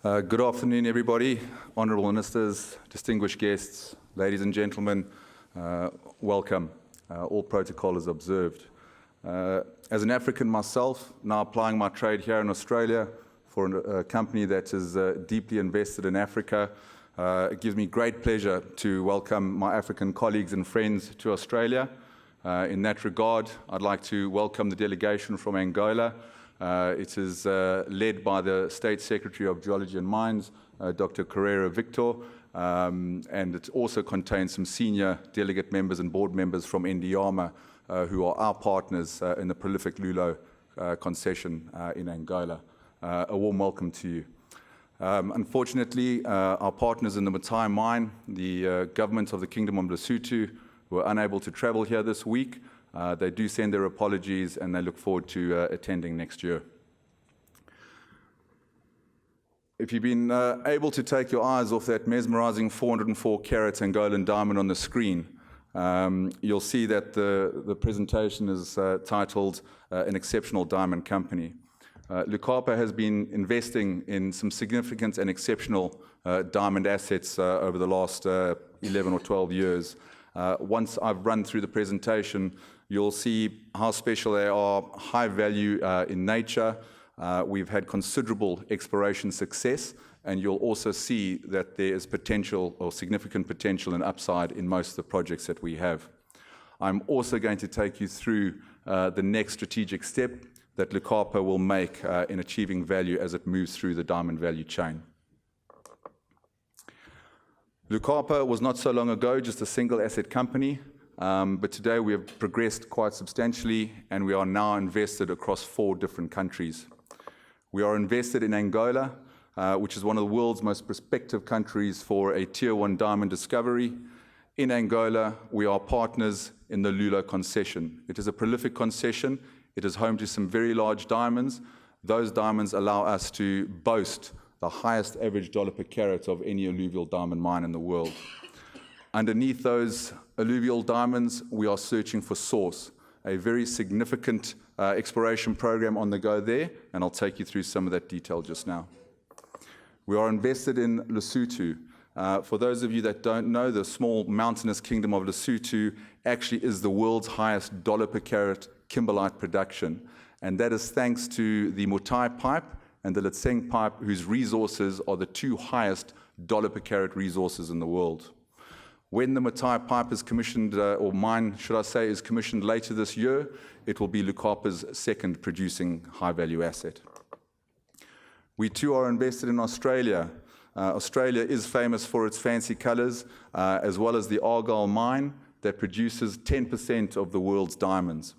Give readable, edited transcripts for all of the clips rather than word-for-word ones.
Good afternoon, everybody. Honourable Ministers, distinguished guests, ladies and gentlemen, welcome. All protocol is observed. As an African myself, now applying my trade here in Australia for a company that is deeply invested in Africa, it gives me great pleasure to welcome my African colleagues and friends to Australia. In that regard, I'd like to welcome the delegation from Angola. It is led by the State Secretary of Geology and Mines, Dr. Carrera Victor, and it also contains some senior delegate members and board members from Ndiama, who are our partners in the prolific Lulo concession in Angola. A warm welcome to you. Unfortunately, our partners in the Mothae mine, the government of the Kingdom of Lesotho, were unable to travel here this week. They do send their apologies and they look forward to attending next year. If you've been able to take your eyes off that mesmerizing 404 carat Angolan diamond on the screen, you'll see that the presentation is titled An Exceptional Diamond Company. Lucapa has been investing in some significant and exceptional diamond assets over the last 11 or 12 years. Once I've run through the presentation, you'll see how special they are, high value in nature. We've had considerable exploration success, and you'll also see that there is potential or significant potential and upside in most of the projects that we have. I'm also going to take you through the next strategic step that Lucapa will make in achieving value as it moves through the diamond value chain. Lucapa was not so long ago just a single asset company, but today we have progressed quite substantially and we are now invested across 4 different countries. We are invested in Angola, which is one of the world's most prospective countries for a Tier 1 diamond discovery. In Angola, we are partners in the Lulo concession. It is a prolific concession. It is home to some very large diamonds. Those diamonds allow us to boast the highest average dollar per carat of any alluvial diamond mine in the world. Underneath those alluvial diamonds, we are searching for source, a very significant exploration program on the go there, and I'll take you through some of that detail just now. We are invested in Lesotho. For those of you that don't know, the small mountainous kingdom of Lesotho actually is the world's highest dollar per carat kimberlite production, and that is thanks to the Mothae pipe and the Letseng pipe, whose resources are the 2 highest dollar per carat resources in the world. When the Mothae pipe is commissioned, or mine, should I say, is commissioned later this year, it will be Lucapa's second producing high-value asset. We too are invested in Australia. Australia is famous for its fancy colours, as well as the Argyle mine that produces 10% of the world's diamonds.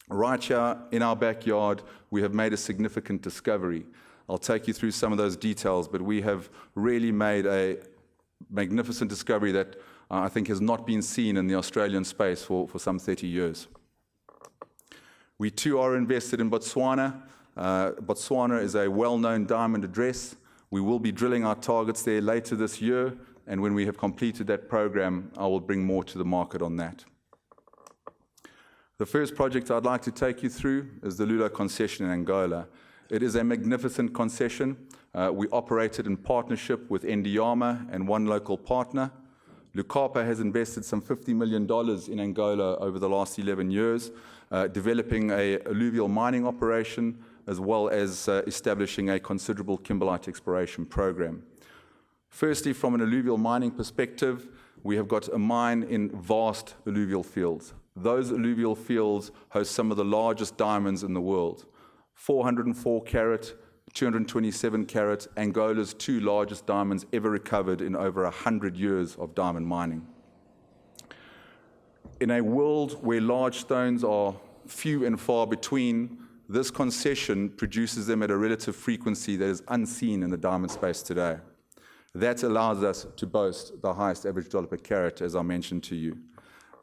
Right here in our backyard, we have made a significant discovery. I'll take you through some of those details, but we have really made a magnificent discovery that I think has not been seen in the Australian space for some 30 years. We too are invested in Botswana. Botswana is a well-known diamond address. We will be drilling our targets there later this year, and when we have completed that program, I will bring more to the market on that. The first project I'd like to take you through is the Lulo concession in Angola. It is a magnificent concession. We operate it in partnership with Ndiama and one local partner. Lucapa has invested some $50 million in Angola over the last 11 years, developing an alluvial mining operation, as well as establishing a considerable kimberlite exploration program. Firstly, from an alluvial mining perspective, we have got a mine in vast alluvial fields. Those alluvial fields host some of the largest diamonds in the world. 404 carat, 227 carat, Angola's 2 largest diamonds ever recovered in over 100 years of diamond mining. In a world where large stones are few and far between, this concession produces them at a relative frequency that is unseen in the diamond space today. That allows us to boast the highest average dollar per carat, as I mentioned to you.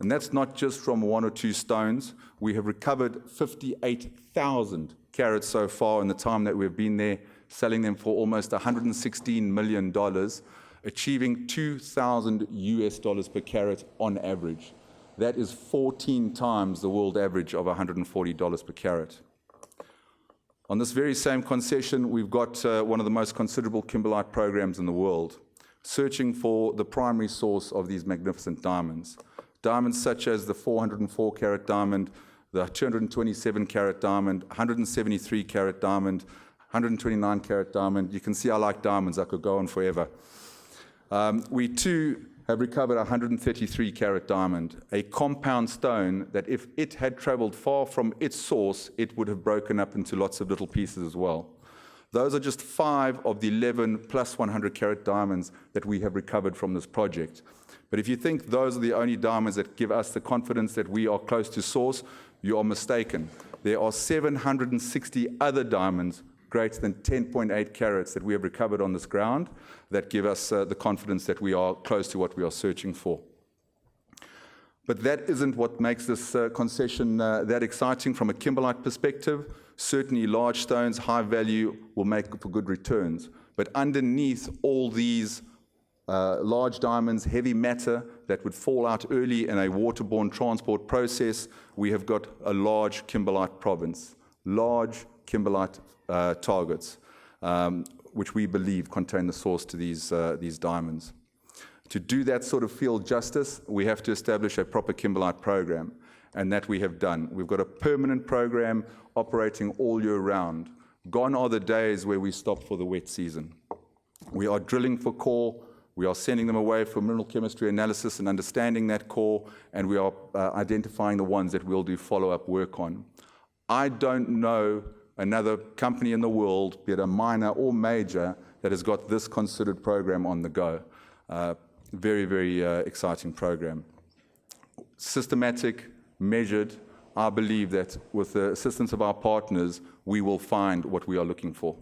And that's not just from 1 or 2 stones. We have recovered 58,000 carats so far in the time that we've been there, selling them for almost $116 million, achieving $2,000 per carat on average. That is 14 times the world average of $140 per carat. On this very same concession, we've got one of the most considerable kimberlite programs in the world, searching for the primary source of these magnificent diamonds. Diamonds such as the 404 carat diamond, the 227 carat diamond, 173 carat diamond, 129 carat diamond. You can see I like diamonds, I could go on forever. We too have recovered a 133 carat diamond, a compound stone that if it had traveled far from its source, it would have broken up into lots of little pieces as well. Those are just 5 of the 11 plus 100 carat diamonds that we have recovered from this project. But if you think those are the only diamonds that give us the confidence that we are close to source, you are mistaken. There are 760 other diamonds greater than 10.8 carats that we have recovered on this ground that give us the confidence that we are close to what we are searching for. But that isn't what makes this concession that exciting from a kimberlite perspective. Certainly large stones, high value, will make for good returns. But underneath all these large diamonds, heavy matter that would fall out early in a waterborne transport process, we have got a large kimberlite province, large kimberlite targets, which we believe contain the source to these diamonds. To do that sort of field justice, we have to establish a proper kimberlite program, and that we have done. We've got a permanent program operating all year round. Gone are the days where we stop for the wet season. We are drilling for core, we are sending them away for mineral chemistry analysis and understanding that core, and we are identifying the ones that we'll do follow-up work on. I don't know another company in the world, be it a minor or major, that has got this considered program on the go. Very, very exciting program. Systematic, measured. I believe that with the assistance of our partners, we will find what we are looking for.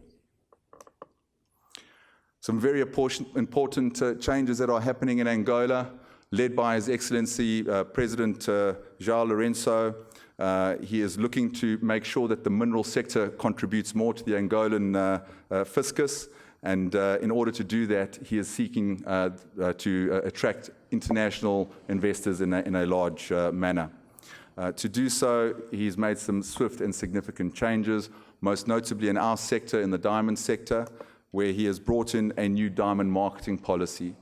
Some very important changes that are happening in Angola, led by His Excellency President João Lourenço. He is looking to make sure that the mineral sector contributes more to the Angolan fiscus, and in order to do that, he is seeking to attract international investors in a large manner. To do so, he's made some swift and significant changes, most notably in our sector, in the diamond sector, where he has brought in a new diamond marketing policy.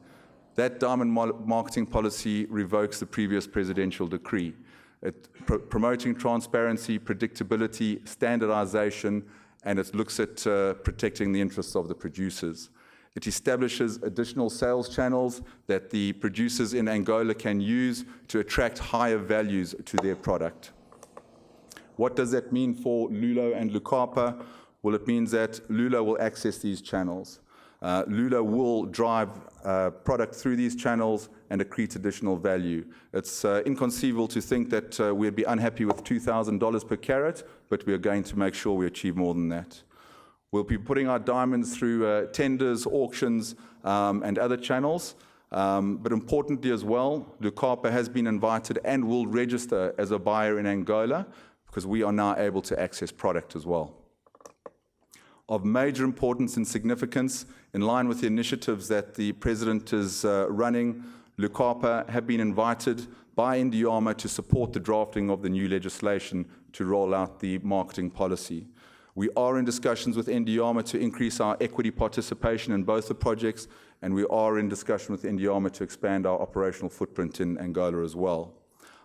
That diamond marketing policy revokes the previous presidential decree. Promoting transparency, predictability, standardization, and it looks at protecting the interests of the producers. It establishes additional sales channels that the producers in Angola can use to attract higher values to their product. What does that mean for Lulo and Lucapa? Well, it means that Lulo will access these channels. Lulo will drive product through these channels and accrete additional value. It's inconceivable to think that we'd be unhappy with $2,000 per carat, but we are going to make sure we achieve more than that. We'll be putting our diamonds through tenders, auctions, and other channels. But importantly as well, Lucapa has been invited and will register as a buyer in Angola because we are now able to access product as well. Of major importance and significance, in line with the initiatives that the President is running, Lucapa have been invited by Indiama to support the drafting of the new legislation to roll out the marketing policy. We are in discussions with Indiama to increase our equity participation in both the projects, and we are in discussion with Indiama to expand our operational footprint in Angola as well.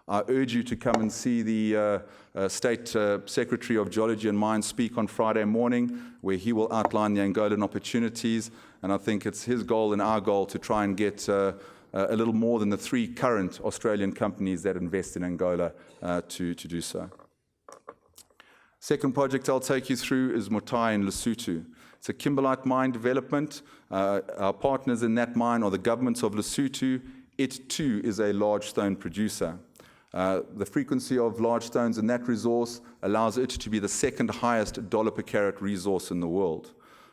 I urge you to come and see the State Secretary of Geology and Mines speak on Friday morning, where he will outline the Angolan opportunities, and I think it's his goal and our goal to try and get a little more than the 3 current Australian companies that invest in Angola to do so. Second project I'll take you through is Mothae in Lesotho. It's a kimberlite mine development. Our partners in that mine are the governments of Lesotho. It too is a large stone producer. The frequency of large stones in that resource allows it to be the second highest dollar per carat resource in the world.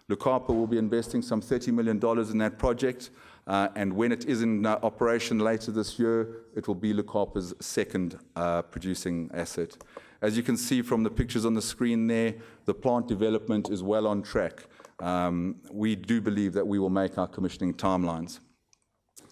Lucapa will be investing some $30 million in that project, and when it is in operation later this year, it will be Lucapa's second producing asset. As you can see from the pictures on the screen there, the plant development is well on track. We do believe that we will make our commissioning timelines.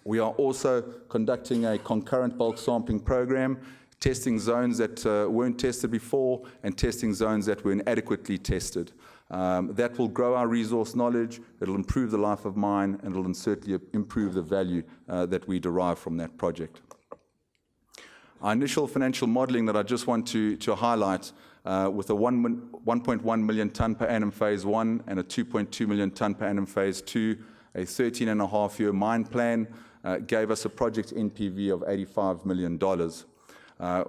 We are also conducting a concurrent bulk sampling program testing zones that weren't tested before, and testing zones that were inadequately tested. That will grow our resource knowledge, it'll improve the life of mine, and it'll certainly improve the value that we derive from that project. Our initial financial modelling that I just want to highlight, with a 1.1 million tonne per annum phase 1 and a 2.2 million tonne per annum phase 2, a 13.5-year mine plan, gave us a project NPV of $85 million.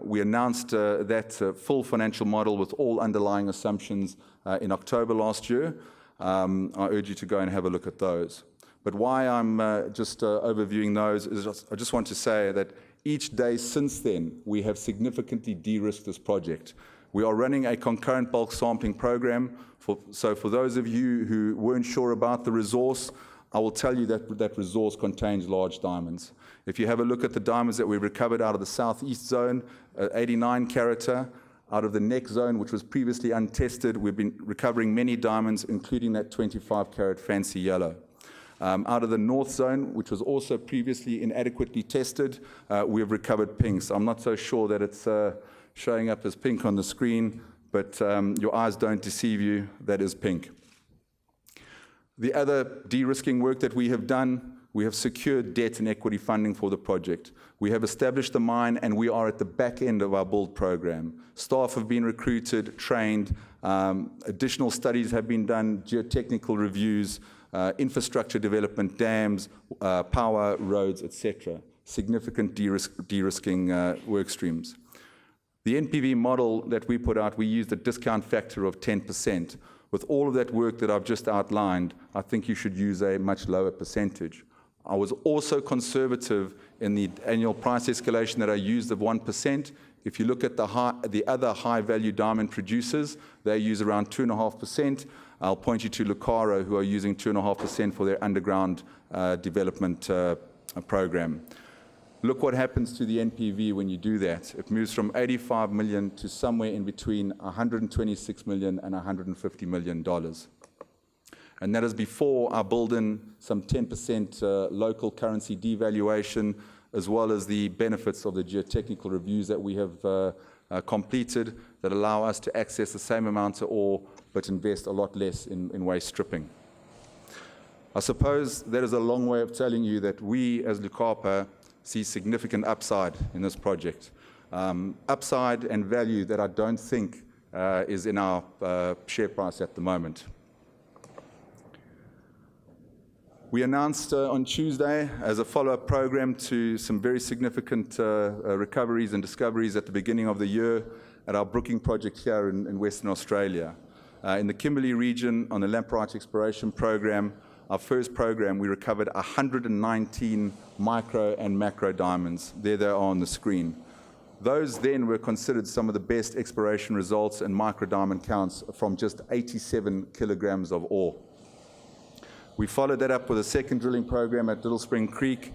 We announced that full financial model with all underlying assumptions in October last year. I urge you to go and have a look at those. But why I'm just overviewing those is I just want to say that each day since then, we have significantly de-risked this project. We are running a concurrent bulk sampling program. So for those of you who weren't sure about the resource, I will tell you that that resource contains large diamonds. If you have a look at the diamonds that we recovered out of the southeast zone, 89 carat, out of the neck zone, which was previously untested, we've been recovering many diamonds, including that 25 carat fancy yellow. Out of the north zone, which was also previously inadequately tested, we have recovered pinks. I'm not so sure that it's showing up as pink on the screen, but your eyes don't deceive you, that is pink. The other de-risking work that we have done, we have secured debt and equity funding for the project. We have established the mine, and we are at the back end of our build program. Staff have been recruited, trained, additional studies have been done, geotechnical reviews, infrastructure development, dams, power, roads, etc. Significant de-risking work streams. The NPV model that we put out, we used a discount factor of 10%. With all of that work that I've just outlined, I think you should use a much lower percentage. I was also conservative in the annual price escalation that I used of 1%. If you look at the other high-value diamond producers, they use around 2.5%. I'll point you to Lucapa, who are using 2.5% for their underground development program. Look what happens to the NPV when you do that. It moves from 85 million to somewhere in between 126 million and $150 million. And that is before I build in some 10% local currency devaluation, as well as the benefits of the geotechnical reviews that we have completed that allow us to access the same amount of ore but invest a lot less in waste stripping. I suppose that is a long way of telling you that we as Lucapa see significant upside in this project. Upside and value that I don't think is in our share price at the moment. We announced on Tuesday, as a follow-up program to some very significant recoveries and discoveries at the beginning of the year at our Brooking project here in Western Australia. In the Kimberley region, on the Lamprite exploration program, our first program, we recovered 119 micro and macro diamonds. There they are on the screen. Those then were considered some of the best exploration results and micro diamond counts from just 87 kilograms of ore. We followed that up with a second drilling program at Little Spring Creek.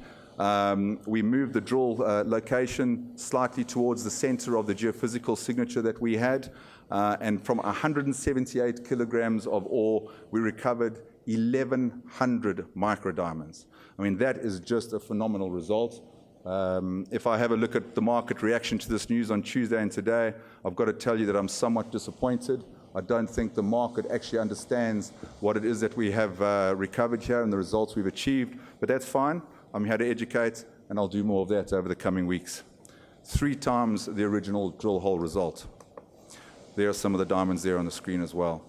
We moved the drill location slightly towards the center of the geophysical signature that we had. And from 178 kilograms of ore, we recovered 1,100 micro diamonds. I mean, that is just a phenomenal result. If I have a look at the market reaction to this news on Tuesday and today, I've got to tell you that I'm somewhat disappointed. I don't think the market actually understands what it is that we have recovered here and the results we've achieved, but that's fine. I'm here to educate, and I'll do more of that over the coming weeks. 3 times the original drill hole result. There are some of the diamonds there on the screen as well.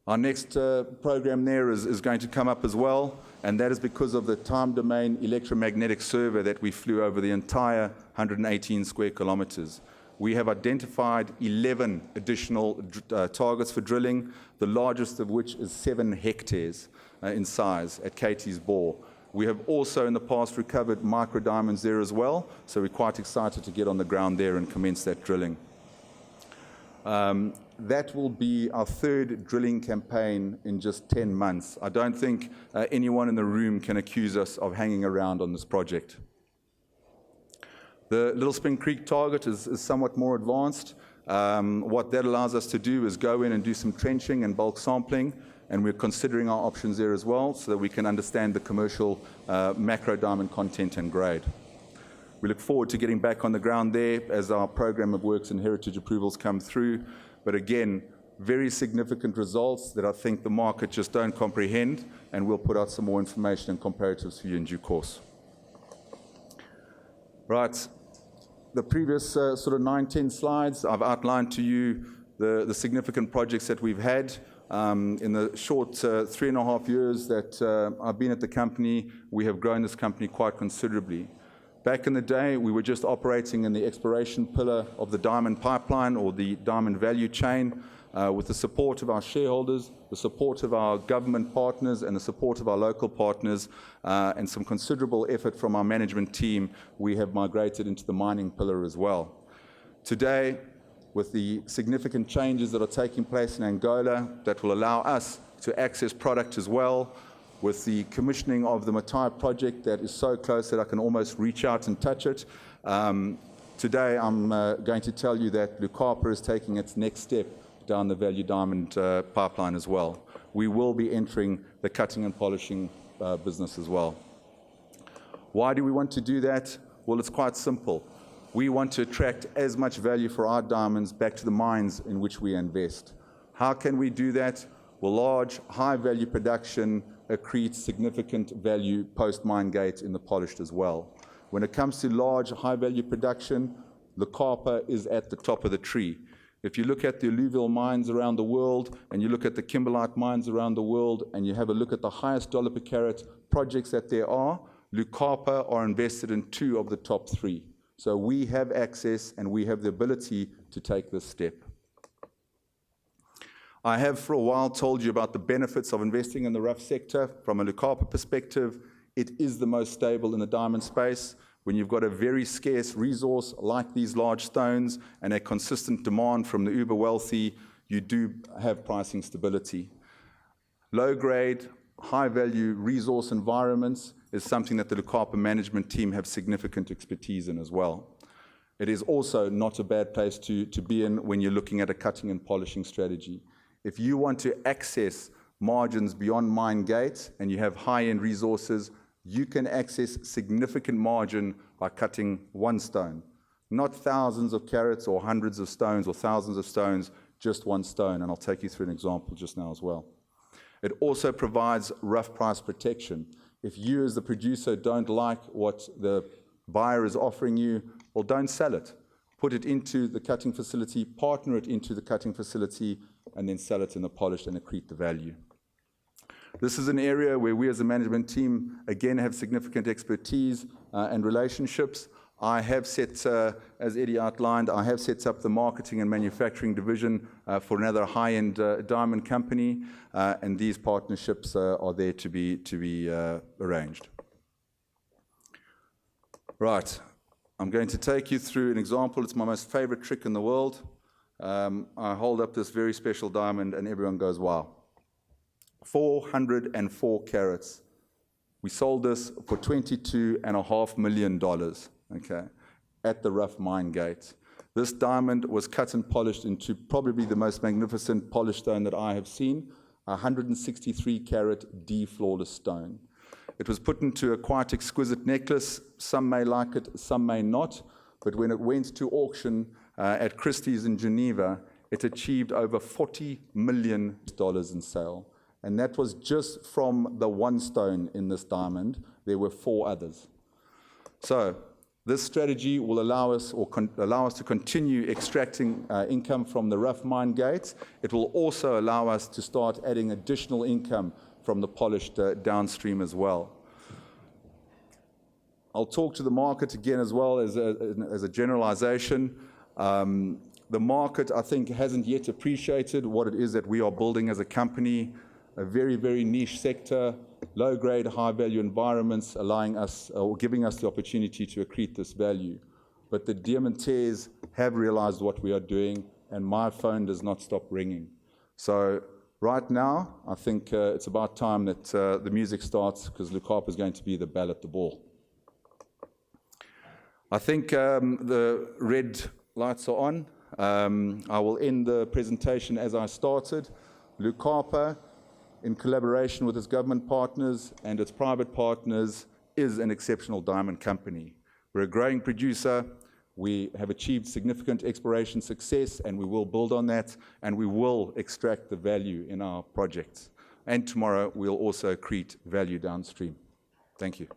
Our next program there is going to come up as well, and that is because of the time domain electromagnetic survey that we flew over the entire 118 square kilometers. We have identified 11 additional targets for drilling, the largest of which is 7 hectares in size at Katie's Bore. We have also in the past recovered micro diamonds there as well, so we're quite excited to get on the ground there and commence that drilling. That will be our 3rd drilling campaign in just 10 months. I don't think anyone in the room can accuse us of hanging around on this project. The Little Spring Creek target is somewhat more advanced. What that allows us to do is go in and do some trenching and bulk sampling, and we're considering our options there as well so that we can understand the commercial macro diamond content and grade. We look forward to getting back on the ground there as our program of works and heritage approvals come through. But again, very significant results that I think the market just don't comprehend, and we'll put out some more information and comparatives for you in due course. Right, the previous sort of 9-10 slides, I've outlined to you the significant projects that we've had. In the short 3.5 years that I've been at the company, we have grown this company quite considerably. Back in the day, we were just operating in the exploration pillar of the diamond pipeline or the diamond value chain. With the support of our shareholders, the support of our government partners, and the support of our local partners, and some considerable effort from our management team, we have migrated into the mining pillar as well. Today, with the significant changes that are taking place in Angola that will allow us to access product as well, with the commissioning of the Mothae project that is so close that I can almost reach out and touch it, today I'm going to tell you that Lucapa is taking its next step down the value diamond pipeline as well. We will be entering the cutting and polishing business as well. Why do we want to do that? Well, it's quite simple. We want to attract as much value for our diamonds back to the mines in which we invest. How can we do that? Well, large, high-value production accretes significant value post-mine gate in the polished as well. When it comes to large, high-value production, Lucapa is at the top of the tree. If you look at the alluvial mines around the world, and you look at the kimberlite mines around the world, and you have a look at the highest dollar per carat projects that there are, Lucapa are invested in 2 of the top 3. So we have access and we have the ability to take this step. I have for a while told you about the benefits of investing in the rough sector. From a Lucapa perspective, it is the most stable in the diamond space. When you've got a very scarce resource like these large stones and a consistent demand from the uber wealthy, you do have pricing stability. Low grade, high value resource environments is something that the Lucapa management team have significant expertise in as well. It is also not a bad place to be in when you're looking at a cutting and polishing strategy. If you want to access margins beyond mine gate and you have high-end resources, you can access significant margin by cutting 1 stone. Not thousands of carats or hundreds of stones or thousands of stones, just 1 stone. And I'll take you through an example just now as well. It also provides rough price protection. If you as the producer don't like what the buyer is offering you, well, don't sell it. Put it into the cutting facility, partner it into the cutting facility, and then sell it in the polished and accrete the value. This is an area where we as a management team, again, have significant expertise and relationships. I have set, as Eddie outlined, I have set up the marketing and manufacturing division for another high-end diamond company, and these partnerships are there to be arranged. Right, I'm going to take you through an example. It's my most favorite trick in the world. I hold up this very special diamond and everyone goes, wow. 404 carats. We sold this for $22.5 million, okay, at the rough mine gate. This diamond was cut and polished into probably the most magnificent polished stone that I have seen, 163 carat D flawless stone. It was put into a quite exquisite necklace. Some may like it, some may not, but when it went to auction at Christie's in Geneva, it achieved over $40 million in sale. And that was just from the 1 stone in this diamond. There were 4 others. So this strategy will allow us to continue extracting income from the rough mine gates. It will also allow us to start adding additional income from the polished downstream as well. I'll talk to the market again as well as a generalization. The market, I think, hasn't yet appreciated what it is that we are building as a company. A very, very niche sector, low-grade, high-value environments, allowing us or giving us the opportunity to accrete this value. But the diamantaires have realized what we are doing, and my phone does not stop ringing. So right now, I think it's about time that the music starts, because Lucapa is going to be the belle at the ball. I think the red lights are on. I will end the presentation as I started. Lucapa, in collaboration with its government partners and its private partners, is an exceptional diamond company. We're a growing producer. We have achieved significant exploration success, and we will build on that, and we will extract the value in our projects. And tomorrow, we'll also accrete value downstream. Thank you.